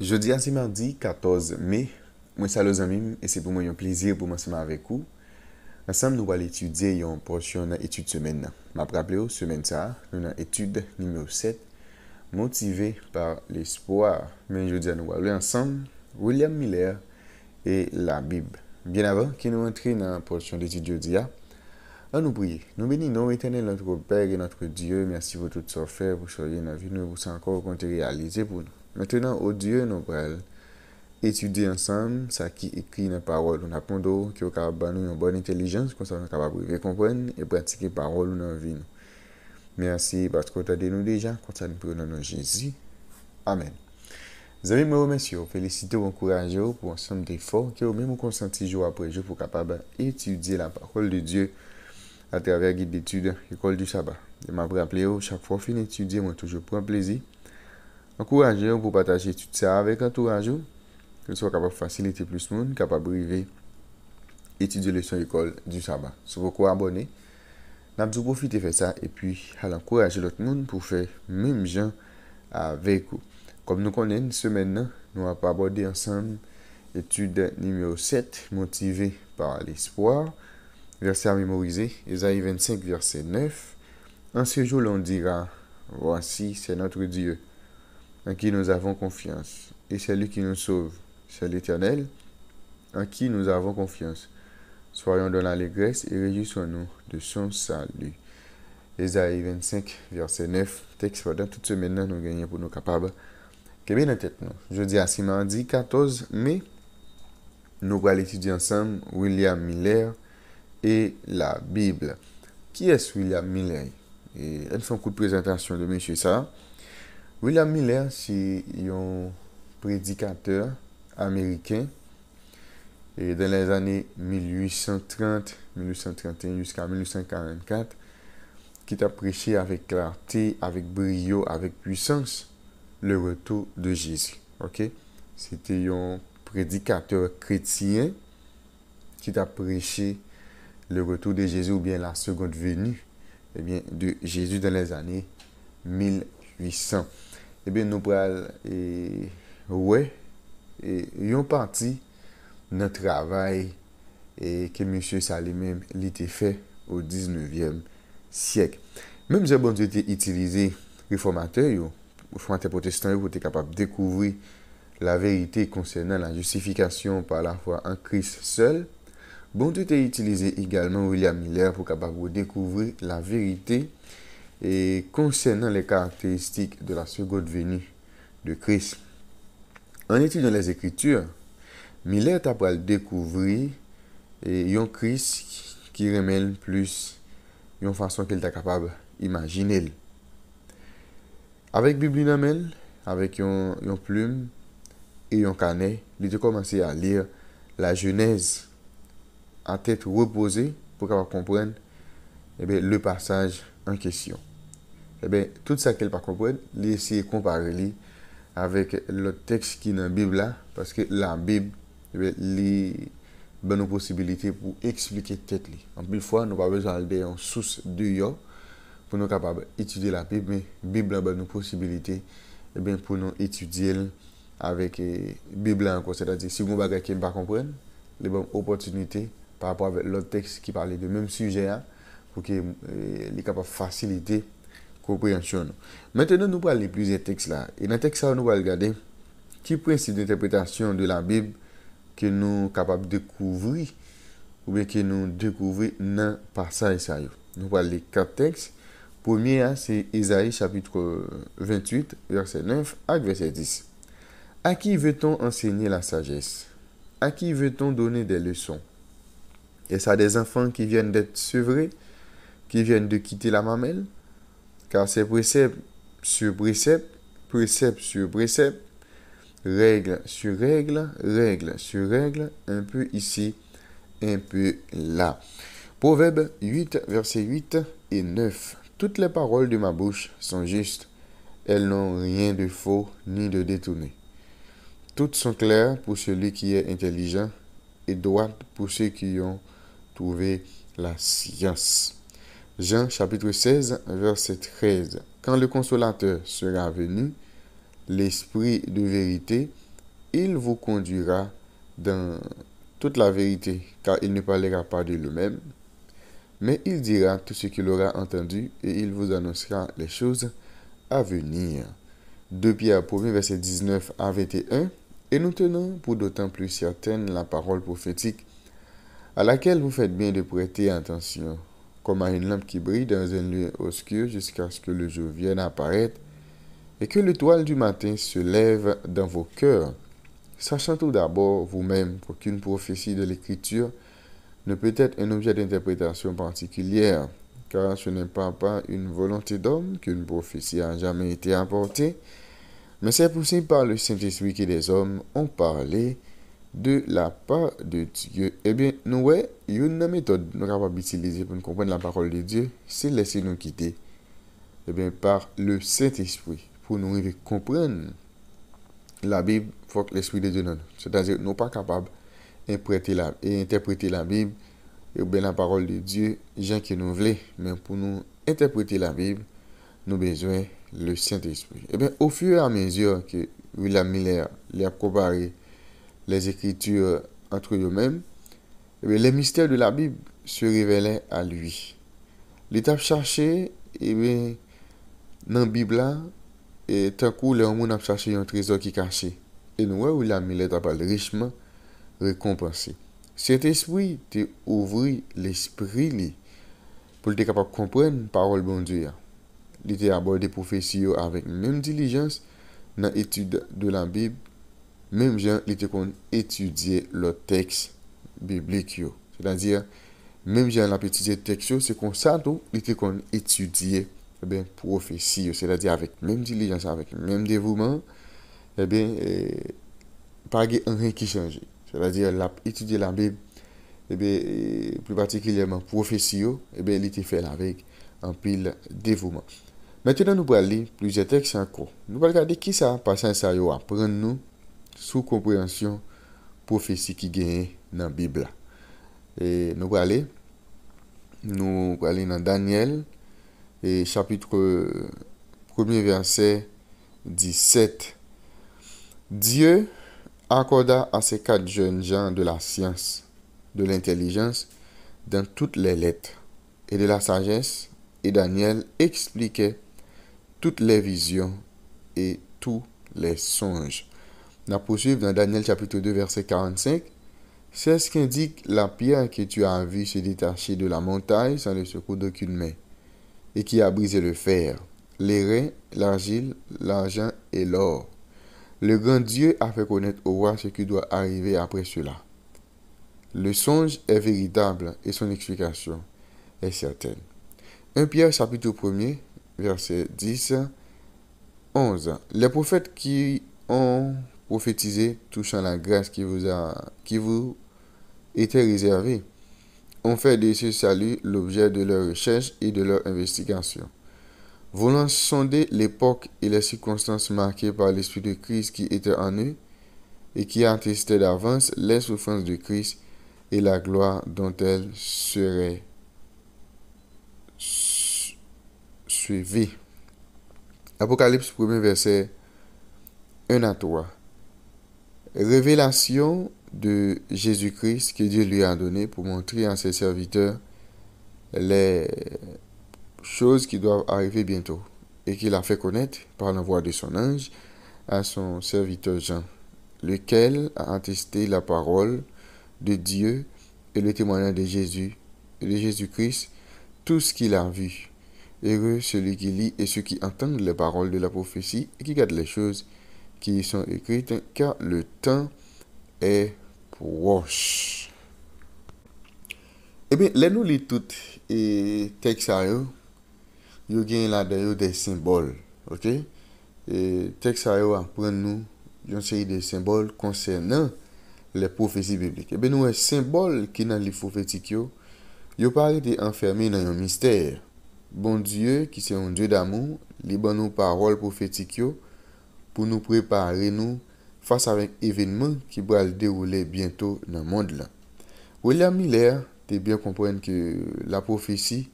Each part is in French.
Jeudi à c'est mardi 14 mai. Moi, salut amis, et c'est pour moi un plaisir pour m'ensemble avec vous. Ensemble, nous allons étudier une portion de l'étude semaine. Je me rappelle, semaine ça, nous avons étude numéro 7, motivé par l'espoir. Mais je dis à nous allons ensemble, William Miller et la Bible. Bien avant que nous entrions dans la portion d'étude jeudi, à nous prier. Nous bénissons éternel notre Père et notre Dieu. Merci pour tout ce que vous faites, pour choisir notre vie, nous vous encore compter réaliser pour nous. Maintenant, au Dieu, nous allons étudier ensemble ça qui écrit dans la parole. On apprend qui est capable de nous une bonne intelligence, comme ça on est capable de comprendre et pratiquer la parole dans la vie. Merci parce que vous avez nous déjà, comme ça nous prenons dans Jésus. Amen. Mes amis, moi, messieurs, félicitez ou encouragez pour ensemble d'efforts que vous-même consenti jour après jour pour capable d'étudier la parole de Dieu à travers le guide d'études École du Sabbat. Je m'a rappelé chaque fois que je étudier, moi toujours prends plaisir. Encouragez pour partager tout ça avec entourage, que soit capable de faciliter plus de monde, capable de arriver étudier leçon école du sabbat. Si vous pouvez abonner, n'a pas profiter de faire ça et puis à encourager l'autre monde pour faire même gens avec vous. Comme nous connaissons semaine, nous allons aborder ensemble étude numéro 7, motivé par l'espoir. Verset à mémoriser, Ésaïe 25, verset 9. En ce jour, l'on dira, voici, c'est notre Dieu, en qui nous avons confiance, et c'est lui qui nous sauve. C'est l'Éternel, en qui nous avons confiance. Soyons dans l'allégresse et réjouissons-nous de son salut. Ésaïe 25, verset 9. Texte pendant toute semaine, nous gagnons pour nous capables. Que bien en tête, nous. Jeudi à mardi 14 mai, nous allons étudier ensemble William Miller et la Bible. Qui est William Miller? Et elle fait un coup de présentation de monsieur ça. William Miller, c'est un prédicateur américain et dans les années 1830, 1831 jusqu'à 1844 qui a prêché avec clarté, avec brio, avec puissance le retour de Jésus. OK? C'était un prédicateur chrétien qui a prêché le retour de Jésus ou bien la seconde venue de Jésus dans les années 1800. Nous prenons une partie de notre travail que M. Salim a fait au 19e siècle. Même si bon Dieu a utilisé réformateurs, réformateurs protestants, pour être capable de découvrir la vérité concernant la justification par la foi en Christ seul, bon Dieu a utilisé également William Miller pour capable de découvrir la vérité et concernant les caractéristiques de la seconde venue de Christ. En étudiant les Écritures, Miller a pu découvrir un Christ qui remet plus une façon qu'il est capable d'imaginer. Avec Bible dans main, avec une plume et un carnet, il a commencé à lire la Genèse à tête reposée pour capable comprendre le passage en question. Tout ça qu'elle ne comprend pas, il essaie de comparer avec le texte qui est dans la Bible là, parce que la Bible les bonnes possibilités pour expliquer tête li. En plus fois, nous pas besoin d'aller en source de yo pour nous capables d'étudier la Bible, mais Bible a bonne possibilité pour nous étudier avec Bible encore, c'est-à-dire si vous bagage qui pas comprendre, les bonnes opportunités par rapport avec l'autre texte qui parlait de même sujet pour que les capables faciliter compréhension. Maintenant, nous parlons de plusieurs textes là. Et dans le texte, nous allons regarder qui principe d'interprétation de la Bible que nous sommes capables de découvrir ou bien que nous découvrons dans le passage. Nous parlons de 4 textes. Premier, c'est Ésaïe chapitre 28, verset 9 à verset 10. À qui veut-on enseigner la sagesse? À qui veut-on donner des leçons? Est-ce à des enfants qui viennent d'être sevrés, qui viennent de quitter la mamelle? Car c'est précepte sur précepte, précepte sur précepte, règle sur règle, règle sur règle, un peu ici, un peu là. Proverbe 8, versets 8 et 9. Toutes les paroles de ma bouche sont justes. Elles n'ont rien de faux ni de détourné. Toutes sont claires pour celui qui est intelligent et droites pour ceux qui ont trouvé la science. Jean chapitre 16, verset 13. Quand le consolateur sera venu, l'esprit de vérité, il vous conduira dans toute la vérité, car il ne parlera pas de lui-même, mais il dira tout ce qu'il aura entendu et il vous annoncera les choses à venir. 2 Pierre 1, verset 19 à 21. Et nous tenons pour d'autant plus certaine la parole prophétique à laquelle vous faites bien de prêter attention, comme à une lampe qui brille dans un lieu obscur jusqu'à ce que le jour vienne apparaître et que l'étoile du matin se lève dans vos cœurs, sachant tout d'abord vous-même qu'aucune prophétie de l'Écriture ne peut être un objet d'interprétation particulière, car ce n'est pas par une volonté d'homme qu'une prophétie a jamais été apportée, mais c'est poussé par le Saint-Esprit que des hommes ont parlé de la part de Dieu. Eh bien, nous, une méthode nous capables d'utiliser pour nous comprendre la parole de Dieu, c'est laisser nous quitter, eh bien, par le Saint-Esprit, pour nous comprendre la Bible, il faut que l'Esprit de Dieu nous. C'est-à-dire, nous ne sommes pas capables d'interpréter la Bible, et bien la parole de Dieu, gens qui nous voulons, mais pour nous interpréter la Bible, nous avons besoin le Saint-Esprit. Eh bien, au fur et à mesure que William Miller a comparé les Écritures entre eux-mêmes, eh bien, les mystères de la Bible se révélaient à lui. L'étape cherchée, eh bien, dans la Bible, et tant que les hommes ont cherché un trésor qui est caché. Et nous, William Miller a parlé richement récompensé. Cet esprit te ouvre l'esprit pour être capable de comprendre la parole de Dieu. Il était abordé prophétie avec même diligence dans l'étude de la Bible, même gens il était qu'on étudier le texte biblique. C'est-à-dire, même gens la étudier le texte, c'est comme ça tout, il était qu'on étudier prophétie, c'est-à-dire avec même diligence, avec même dévouement, pas rien qui change. C'est-à-dire, étudier la Bible, plus particulièrement prophétie, il était fait avec un pile dévouement. Maintenant, nous allons lire plusieurs textes encore. Nous allons regarder qui ça passe ça apprendre nous sous compréhension prophétie qui gagne dans la Bible. Et nous allons aller dans Daniel, et chapitre 1er verset 17. Dieu accorda à ces 4 jeunes gens de la science, de l'intelligence, dans toutes les lettres et de la sagesse, et Daniel expliquait toutes les visions et tous les songes. On poursuivre dans Daniel chapitre 2 verset 45. C'est ce qu'indique la pierre que tu as vue se détacher de la montagne sans le secours d'aucune main, et qui a brisé le fer, l'airain, l'argile, l'argent et l'or. Le grand Dieu a fait connaître au roi ce qui doit arriver après cela. Le songe est véritable et son explication est certaine. 1 Pierre chapitre 1er, verset 10, 11. Les prophètes qui ont prophétisé touchant la grâce qui vous était réservée ont fait de ce salut l'objet de leur recherche et de leur investigation. Voulant sonder l'époque et les circonstances marquées par l'Esprit de Christ qui était en eux et qui attestait d'avance les souffrances de Christ et la gloire dont elles seraient suivies. Apocalypse 1er verset 1 à 3. Révélation de Jésus-Christ que Dieu lui a donné pour montrer à ses serviteurs les choses qui doivent arriver bientôt et qu'il a fait connaître par l'envoi de son ange à son serviteur Jean, lequel a attesté la parole de Dieu et le témoignage de Jésus et de Jésus-Christ, tout ce qu'il a vu. Heureux celui qui lit et ceux qui entendent les paroles de la prophétie et qui gardent les choses qui y sont écrites, car le temps est proche. Eh bien, là nous lisons tout et texte ça yo gagne là-dedans des symboles, OK? Et texte ça apprend nous une série de symboles concernant les prophéties bibliques. Eh bien, nous un symbole qui dans les prophétiques yo pas été enfermé dans un mystère. Bon Dieu qui c'est un Dieu d'amour, li ban nous paroles prophétiques pour nous préparer nous face avec événements qui vont se dérouler bientôt dans le monde là. William Miller te bien comprendre que la prophétie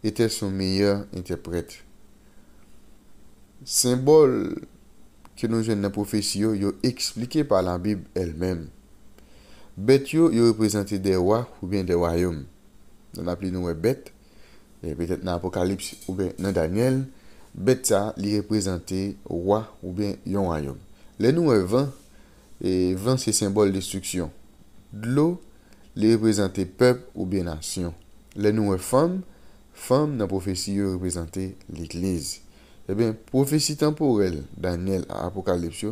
était son meilleur interprète. Symbole que nous jeunes dans la prophétie, yo expliqué par la Bible elle-même. Bête yo représenté des rois ou bien des royaumes. On appelle nous bête, et peut-être dans l'Apocalypse ou bien dans Daniel, bête ça, li représenté roi ou bien un royaume. Les nous vent, et vent c'est symbole de destruction. De l'eau, li représenté peuple ou bien nation. Les nous femme, femme dans la prophétie représenté l'église. Eh bien, prophétie temporelle, Daniel, Apocalypse,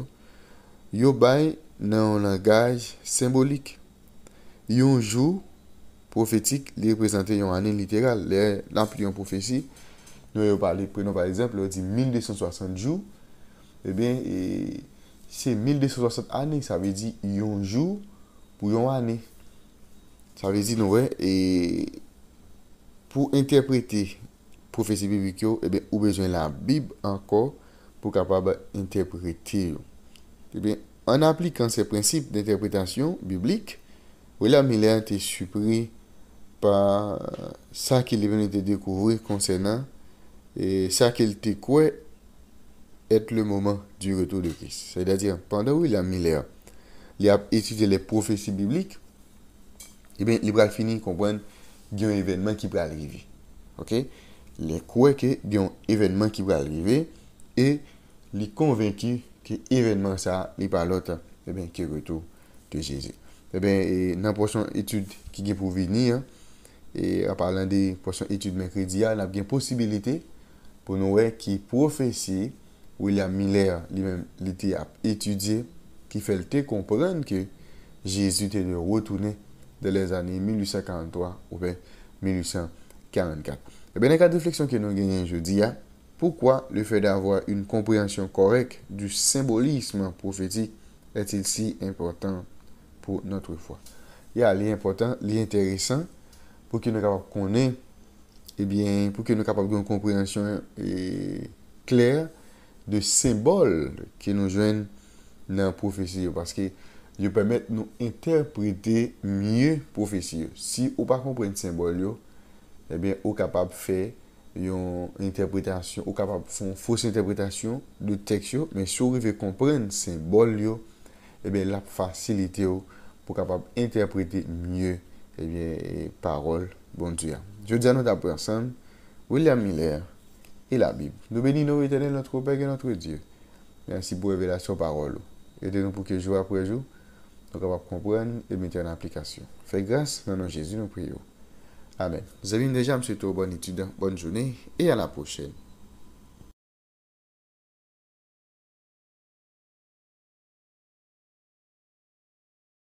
yo bay dans un langage symbolique. Yon jour prophétique, li représente une année littérale. Les l'appli en prophétie, nous prenons par exemple, on dit 1260 jours. Eh bien, c'est 1260 années, ça veut dire un jour pour une année. Ça veut dire, ouais, et pour interpréter prophétie biblique, eh bien, ou besoin de la Bible encore pour capable interpréter. Eh bien, en appliquant ces principes d'interprétation biblique, William Miller était surpris par ça qu'il venait de découvrir concernant et ça qu'il était quoi être le moment du retour de Christ. C'est-à-dire, pendant William Miller, il a étudié les prophéties bibliques, eh bien, il va finir comprendre qu'il y a un événement qui va arriver. OK? Il croit qu'il y a un événement qui va arriver et il est convaincu que l'événement ça n'est pas l'autre, eh bien, que le retour de Jésus. Eh bien, dans la prochaine étude qui est pour venir, et en parlant des prochaines études mercredi, il y a bien possibilité pour nous qui prophétie William Miller lui-même l'été à étudier, qui fait le comprendre que Jésus était de retourner dans les années 1843 ou bien 1844. Et bien, dans le cas de réflexion que nous gagnons aujourd'hui, pourquoi le fait d'avoir une compréhension correcte du symbolisme prophétique est-il si important pour notre foi? Il y a l'important, l'intéressant, pour que nous soyons capables de connaître, eh bien, pour que nous soyons capables d'avoir une compréhension claire de symboles que nous joignent dans la prophétie. Parce que ils permettent de nous interpréter mieux la prophétie. Si on ne comprend pas le symbole, eh bien, on est capable de faire une interprétation, on est capable de faire une fausse interprétation de texte, mais si on veut comprendre le symbole, eh bien, la facilité pour capable interpréter mieux eh bien, parole bon Dieu. Je dis à notre personne, William Miller et la Bible. Nous bénissons l'éternel notre Père et notre Dieu. Merci pour la révélation parole. Aidez-nous pour que jour après jour, nous capables de comprendre et mettre en application. Fais grâce dans nos Jésus, nous prions. Amen. Vous avez déjà, monsieur, bonne étude, bonne journée et à la prochaine.